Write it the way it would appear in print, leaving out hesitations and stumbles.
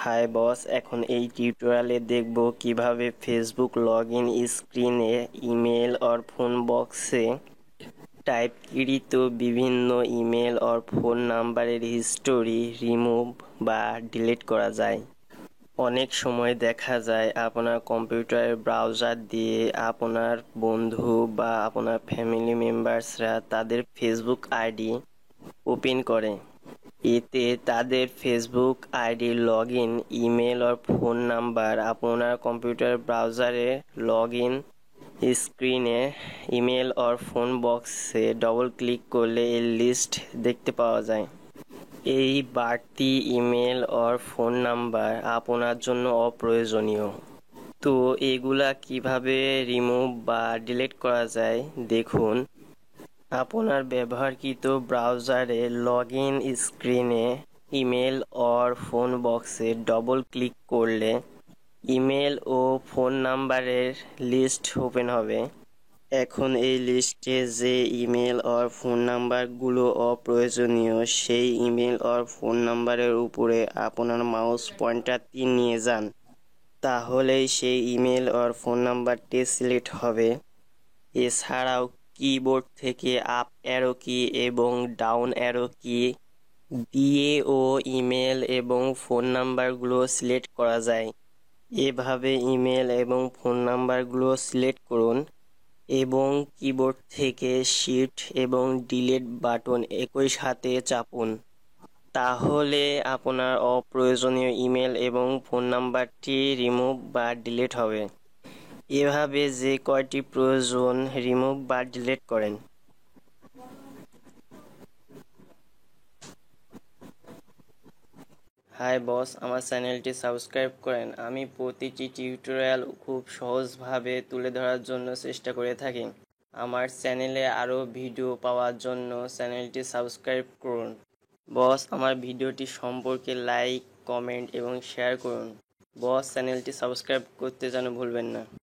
Hi boss, এখন এই টিউটোরিয়ালে দেখব কিভাবে ফেসবুক লগইন স্ক্রিনে ইমেল और ফোন বক্সে টাইপকৃত বিভিন্ন ইমেল और ফোন নাম্বারের হিস্টোরি রিমুভ বা ডিলিট করা যায়। অনেক সময় দেখা যায় আপনার কম্পিউটারের ব্রাউজার দিয়ে আপনার বন্ধু বা আপনার ফ্যামিলি মেম্বার্সরা তাদের ফেসবুক আইডি ওপেন করে। এতে তাদের ফেসবুক আইডি লগইন ইমেল और ফোন নাম্বার আপনার কম্পিউটার ব্রাউজারে লগইন স্ক্রিনে ইমেল और ফোন বক্সে ডবল ক্লিক করলে এর লিস্ট দেখতে পাওয়া যায়। এই বাড়তি ইমেল और ফোন নাম্বার আপনার জন্য অপ্রয়োজনীয়। তো এগুলা কিভাবে রিমুভ বা ডিলিট করা যায় দেখুন। আপনার ব্যবহৃত ব্রাউজারে লগইন স্ক্রিনে ইমেল और ফোন বক্সে ডবল ক্লিক করলে ইমেল ও ফোন নাম্বারের লিস্ট ওপেন হবে। এখন এই লিস্টে যে ইমেল और ফোন নাম্বারগুলো অপ্রয়োজনীয় সেই ইমেল और ফোন নাম্বারের উপরে আপনার মাউস পয়েন্টারটি নিয়ে যান, তাহলেই সেই ইমেল और ফোন নাম্বারটি সিলেক্ট হবে। এছাড়াও কিবোর্ড থেকে আপ অ্যারো কি এবং ডাউন অ্যারো কি দিয়েও ইমেল এবং ফোন নাম্বারগুলো সিলেক্ট করা যায়। এভাবে ইমেল এবং ফোন নাম্বারগুলো সিলেক্ট করুন এবং কিবোর্ড থেকে শিফট এবং ডিলিট বাটন একই সাথে চাপুন, তাহলে আপনার অপ্রয়োজনীয় ইমেল এবং ফোন নাম্বারটি রিমুভ বা ডিলিট হবে। এভাবে যে কয়টি প্রয়োজন রিমুভ বা ডিলিট করেন। হাই বস, আমার চ্যানেলটি সাবস্ক্রাইব করেন। আমি প্রতিটি টিউটোরিয়াল খুব সহজভাবে তুলে ধরার জন্য চেষ্টা করে থাকি। আমার চ্যানেলে আরও ভিডিও পাওয়ার জন্য চ্যানেলটি সাবস্ক্রাইব করুন। বস, আমার ভিডিওটি সম্পর্কে লাইক, কমেন্ট এবং শেয়ার করুন। বস, চ্যানেলটি সাবস্ক্রাইব করতে যেন ভুলবেন না।